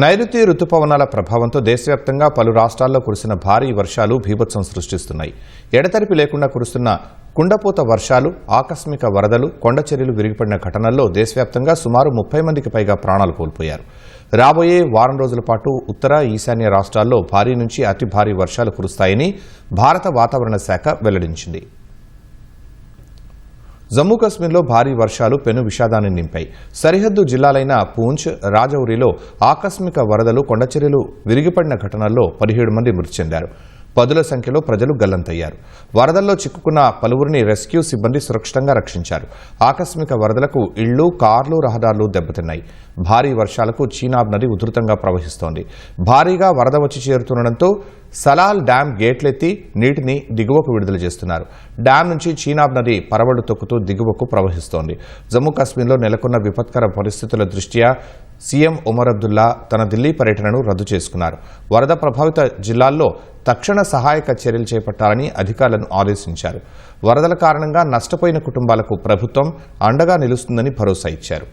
నైరుతి రుతుపవనాల ప్రభావంతో దేశవ్యాప్తంగా పలు రాష్ట్రాల్లో కురిసిన భారీ వర్షాలు బీభత్సం సృష్టిస్తున్నాయి. ఎడతెరిపి లేకుండా కురుస్తున్న కుండపోత వర్షాలు, ఆకస్మిక వరదలు, కొండచర్యలు విరిగిపడిన ఘటనల్లో దేశవ్యాప్తంగా సుమారు 30 మందికి పైగా ప్రాణాలు కోల్పోయారు. రాబోయే వారం రోజుల పాటు ఉత్తర, ఈశాన్య రాష్ట్రాల్లో భారీ నుంచి అతి భారీ వర్షాలు కురుస్తాయని భారత వాతావరణ శాఖ వెల్లడించింది. జమ్మూ కశ్మీర్లో భారీ వర్షాలు పెను విషాదాన్ని నింపాయి. సరిహద్దు జిల్లాలైన పూంచ్, రాజౌరిలో ఆకస్మిక వరదలు, కొండచర్యలు విరిగిపడిన ఘటనల్లో 17 మంది మృతి చెందారు. పదుల సంఖ్యలో ప్రజలు గల్లంతయ్యారు. వరదల్లో చిక్కుకున్న పలువురిని రెస్క్యూ సిబ్బంది సురక్షితంగా రక్షించారు. ఆకస్మిక వరదలకు ఇళ్లు, కార్లు, రహదారులు దెబ్బతిన్నాయి. భారీ వర్షాలకు చీనాబ్ నది ఉధృతంగా ప్రవహిస్తోంది. భారీగా వరద వచ్చి చేరుతుండటంతో సలాల్ డ్యాం గేట్లెత్తి నీటిని దిగువకు విడుదల చేస్తున్నారు. డ్యాం నుంచి చీనాబ్ నది పరవళ్లు తొక్కుతూ దిగువకు ప్రవహిస్తోంది. జమ్మూ కాశ్మీర్లో నెలకొన్న విపత్కర పరిస్థితుల దృష్ట్యా సీఎం ఒమర్ అబ్దుల్లా తన ఢిల్లీ పర్యటనను రద్దు చేసుకున్నారు. వరద ప్రభావిత జిల్లాల్లో తక్షణ సహాయక చర్యలు చేపట్టాలని అధికారులను ఆదేశించారు. వరదల కారణంగా నష్టపోయిన కుటుంబాలకు ప్రభుత్వం అండగా నిలుస్తుందని భరోసా ఇచ్చారు.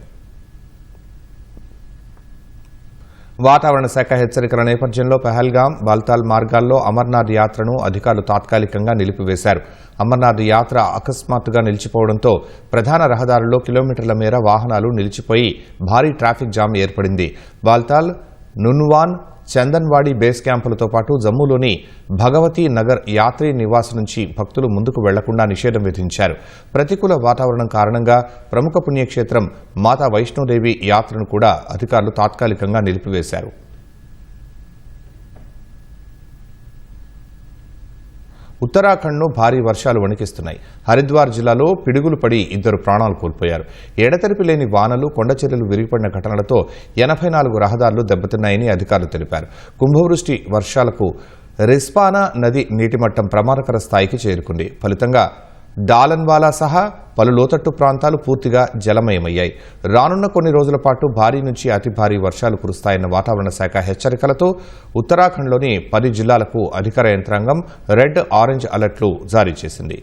వాతావరణ శాఖ హెచ్చరికల నేపథ్యంలో పహల్గాం, బాల్తాల్ మార్గాల్లో అమర్నాథ్ యాత్రను అధికారులు తాత్కాలికంగా నిలిపివేశారు. అమర్నాథ్ యాత్ర అకస్మాత్తుగా నిలిచిపోవడంతో ప్రధాన రహదారుల్లో కిలోమీటర్ల మేర వాహనాలు నిలిచిపోయి భారీ ట్రాఫిక్ జామ్ ఏర్పడింది. బాల్తాల్, నున్వాన్, చందన్వాడి బేస్ క్యాంపులతో పాటు జమ్మూలోని భగవతీ నగర్ యాత్రీ నివాస్ నుంచి భక్తులు ముందుకు వెళ్లకుండా నిషేధం విధించారు. ప్రతికూల వాతావరణం కారణంగా ప్రముఖ పుణ్యక్షేత్రం మాతా వైష్ణోదేవి యాత్రను కూడా అధికారులు తాత్కాలికంగా నిలిపివేశారు. ఉత్తరాఖండ్ను భారీ వర్షాలు వణికిస్తున్నాయి. హరిద్వార్ జిల్లాలో పిడుగులు పడి 2 ప్రాణాలు కోల్పోయారు. ఎడతెరిపి లేని వానలు, కొండచర్యలు విరిగిపడిన ఘటనలతో 84 రహదారులు దెబ్బతిన్నాయని అధికారులు తెలిపారు. కుంభవృష్టి వర్షాలకు రిస్పానా నది నీటిమట్టం ప్రమాదకర స్థాయికి చేరుకుంది. ఫలితంగా డాలన్వాలా సహా పలు లోతట్టు ప్రాంతాలు పూర్తిగా జలమయమయ్యాయి. రానున్న కొన్ని రోజుల పాటు భారీ నుంచి అతి భారీ వర్షాలు కురుస్తాయన్న వాతావరణ శాఖ హెచ్చరికలతో ఉత్తరాఖండ్లోని 10 జిల్లాలకు అధికార యంత్రాంగం రెడ్, ఆరెంజ్ అలర్ట్లు జారీ చేసింది.